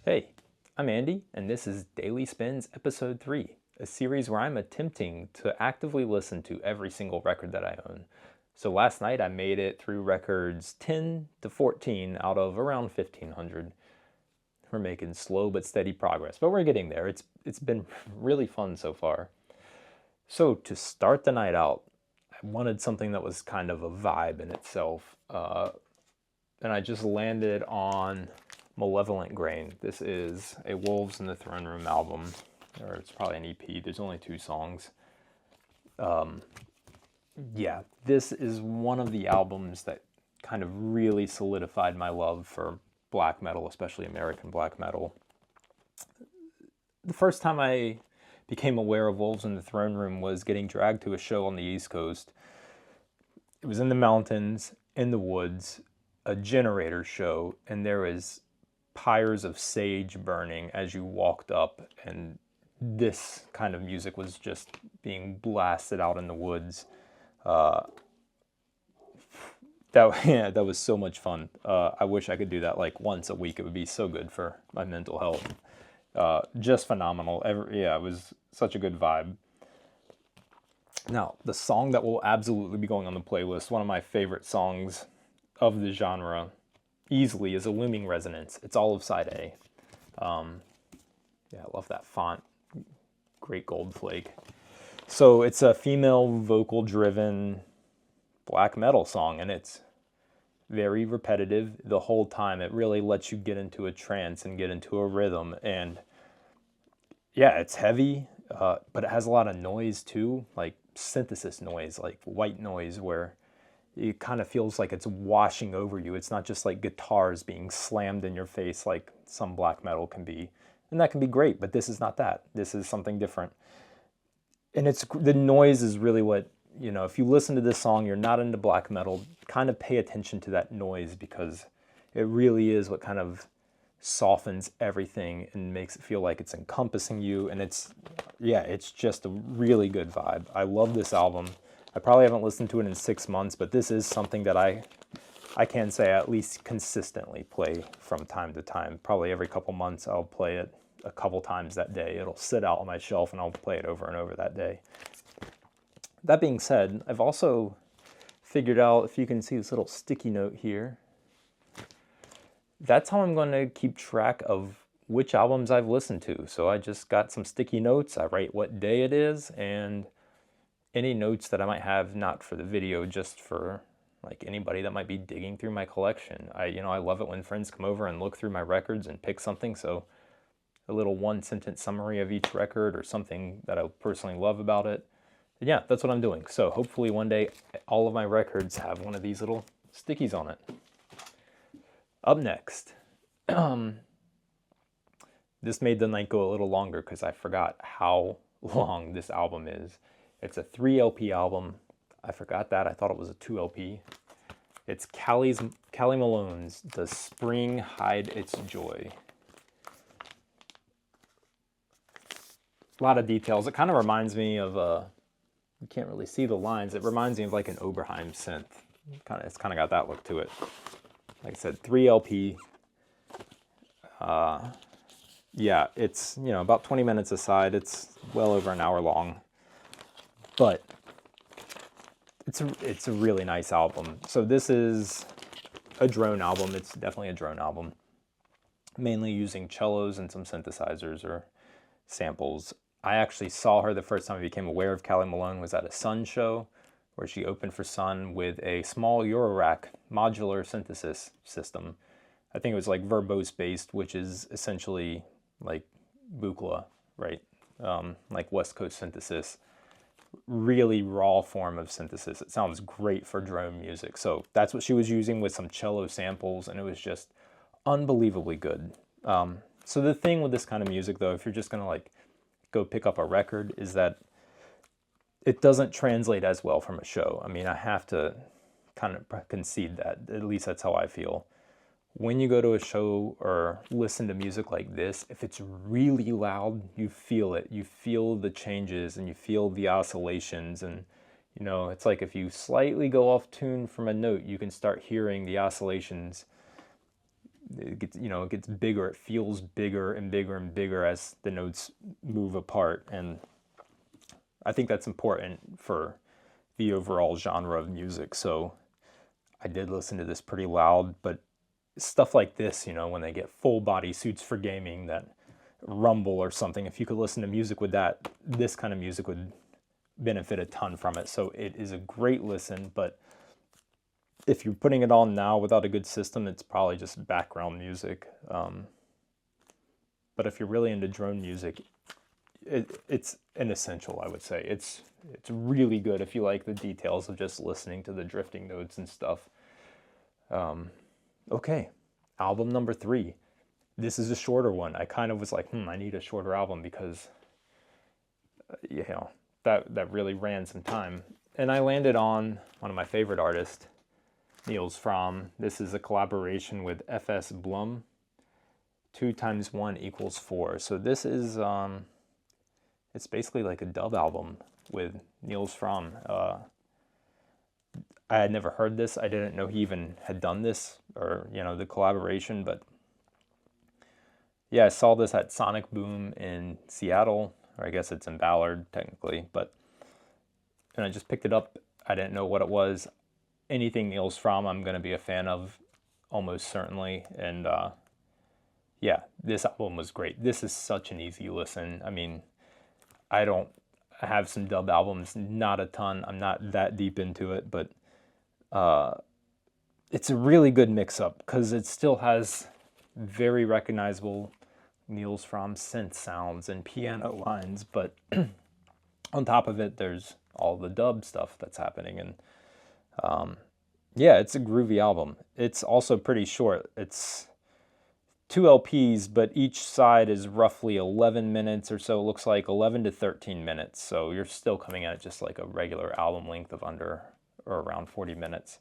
Hey, I'm Andy, and this is Daily Spins Episode 3, a series where I'm attempting to actively listen to every single record that I own. So last night I made it through records 10 to 14 out of around 1,500. We're making slow but steady progress, but we're getting there. It's been really fun so far. So to start the night out, I wanted something that was kind of a vibe in itself. And I just landed on Malevolent Grain. This is a Wolves in the Throne Room album, or it's probably an EP. There's only 2 songs. Yeah, this is one of the albums that kind of really solidified my love for black metal, especially American black metal. The first time I became aware of Wolves in the Throne Room was getting dragged to a show on the East Coast. It was in the mountains, in the woods, a generator show, and there was pyres of sage burning as you walked up, and this kind of music was just being blasted out in the woods. That was so much fun. I wish I could do that like once a week. It would be so good for my mental health. Just phenomenal. It was such a good vibe. Now, the song that will absolutely be going on the playlist, one of my favorite songs of the genre, easily, is A Looming Resonance. It's all of side A. I love that font. Great gold flake. So it's a female vocal-driven black metal song, and it's very repetitive the whole time. It really lets you get into a trance and get into a rhythm. And yeah, it's heavy, but it has a lot of noise too, like synthesis noise, like white noise, where it kind of feels like it's washing over you. It's not just like guitars being slammed in your face like some black metal can be. And that can be great, but this is not that. This is something different. And the noise is really what, if you listen to this song, you're not into black metal, kind of pay attention to that noise, because it really is what kind of softens everything and makes it feel like it's encompassing you. And it's just a really good vibe. I love this album. I probably haven't listened to it in 6 months, but this is something that I can say I at least consistently play from time to time. Probably every couple months I'll play it a couple times that day. It'll sit out on my shelf and I'll play it over and over that day. That being said, I've also figured out, if you can see this little sticky note here, that's how I'm going to keep track of which albums I've listened to. So I just got some sticky notes. I write what day it is, and any notes that I might have, not for the video, just for like anybody that might be digging through my collection. I love it when friends come over and look through my records and pick something. So a little 1-sentence summary of each record or something that I personally love about it. And yeah, that's what I'm doing. So hopefully one day all of my records have one of these little stickies on it. Up next, this made the night go a little longer because I forgot how long this album is. It's a 3 LP album. I forgot that. I thought it was a 2 LP. It's Callie Malone's Does Spring Hide Its Joy? A lot of details. It kind of reminds me of you can't really see the lines. It reminds me of like an Oberheim synth. It's kind of got that look to it. Like I said, 3 LP. It's about 20 minutes aside. It's well over an hour long, but it's a really nice album. So this is a drone album. It's definitely a drone album, mainly using cellos and some synthesizers or samples. I actually saw her the first time I became aware of Callie Malone was at a Sun show, where she opened for Sun with a small Eurorack modular synthesis system. I think it was like verbose based, which is essentially like Buchla, right? Like West Coast synthesis. Really raw form of synthesis. It sounds great for drone music. So that's what she was using with some cello samples, and it was just unbelievably good. So the thing with this kind of music, though, if you're just gonna like go pick up a record, is that it doesn't translate as well from a show. I mean, I have to kind of concede that. At least that's how I feel. When you go to a show or listen to music like this, if it's really loud, you feel it. You feel the changes and you feel the oscillations. And, it's like if you slightly go off tune from a note, you can start hearing the oscillations it gets, it gets bigger. It feels bigger and bigger and bigger as the notes move apart. And I think that's important for the overall genre of music. So I did listen to this pretty loud, but stuff like this, when they get full body suits for gaming that rumble or something, if you could listen to music with that, this kind of music would benefit a ton from it. So it is a great listen, but if you're putting it on now without a good system, it's probably just background music. But if you're really into drone music, it's an essential, I would say. It's really good if you like the details of just listening to the drifting notes and stuff. Okay, album number 3. This is a shorter one. I kind of was like, I need a shorter album because, that really ran some time. And I landed on one of my favorite artists, Nils Frahm. This is a collaboration with FS Blumme. 2 times 1 equals 4. So this is, it's basically like a dub album with Nils Frahm. I had never heard this. I didn't know he even had done this, or, the collaboration, but yeah, I saw this at Sonic Boom in Seattle, or I guess it's in Ballard technically, and I just picked it up. I didn't know what it was. Anything Nils Frahm I'm going to be a fan of, almost certainly, and yeah, this album was great. This is such an easy listen. I mean, I have some dub albums, not a ton. I'm not that deep into it, but it's a really good mix-up because it still has very recognizable Nils Frahm synth sounds and piano lines, but on top of it, there's all the dub stuff that's happening, and yeah, it's a groovy album. It's also pretty short. It's 2 LPs, but each side is roughly 11 minutes or so. It looks like 11 to 13 minutes. So you're still coming at just like a regular album length of under or around 40 minutes.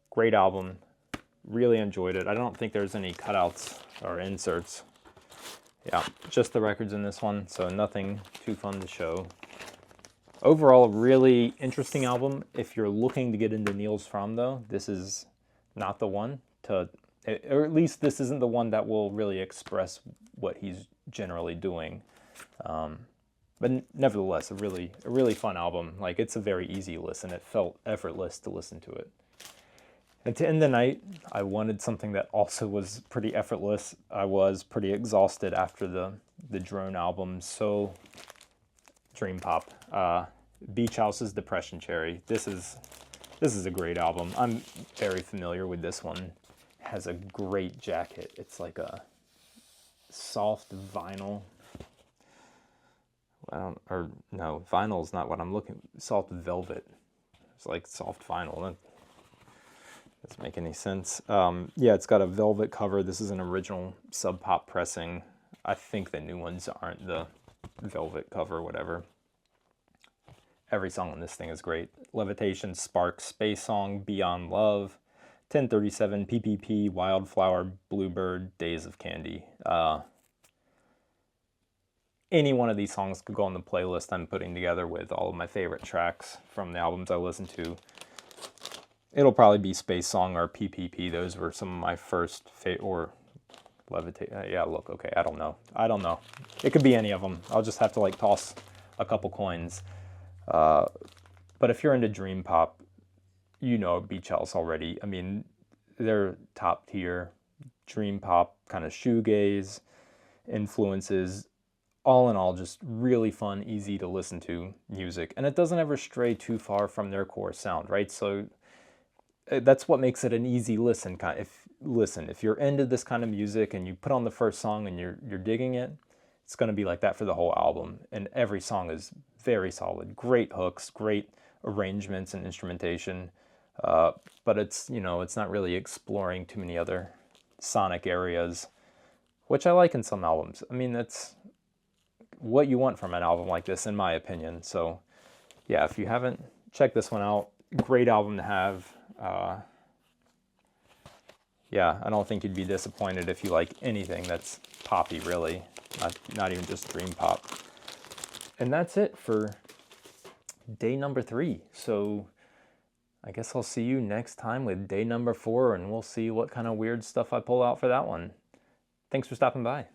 Great album. Really enjoyed it. I don't think there's any cutouts or inserts. Yeah, just the records in this one, so nothing too fun to show. Overall, really interesting album. If you're looking to get into Nils Frahm, though, this is not the one to, or at least this isn't the one that will really express what he's generally doing. But nevertheless, a really fun album. Like, it's a very easy listen. It felt effortless to listen to it. And to end the night, I wanted something that also was pretty effortless. I was pretty exhausted after the drone album, so Dream Pop. Beach House's Depression Cherry. This is a great album. I'm very familiar with this one. It has a great jacket. It's like a soft vinyl. Or no, vinyl's not what I'm looking. Soft velvet. It's like soft vinyl. That doesn't make any sense. Yeah, it's got a velvet cover. This is an original Sub Pop pressing. I think the new ones aren't the velvet cover, whatever. Every song on this thing is great. Levitation, Spark, Space Song, Beyond Love, 1037, PPP, Wildflower, Bluebird, Days of Candy. Any one of these songs could go on the playlist I'm putting together with all of my favorite tracks from the albums I listen to. It'll probably be Space Song or PPP. Those were some of my first or Levitate. Yeah, look, okay, I don't know. It could be any of them. I'll just have to like toss a couple coins. But if you're into Dream Pop, you know Beach House already. I mean, they're top tier Dream Pop, kind of shoegaze influences. All in all, just really fun, easy to listen to music. And it doesn't ever stray too far from their core sound, right? So that's what makes it an easy listen. If you're into this kind of music and you put on the first song and you're digging it, it's going to be like that for the whole album. And every song is very solid. Great hooks, great arrangements and instrumentation. But it's not really exploring too many other sonic areas, which I like in some albums. I mean, that's what you want from an album like this, in my opinion. So yeah, if you haven't, check this one out. Great album to have. Yeah, I don't think you'd be disappointed if you like anything that's poppy, really. Not even just dream pop. And that's it for day number 3. So I guess I'll see you next time with day number 4, and we'll see what kind of weird stuff I pull out for that one. Thanks for stopping by.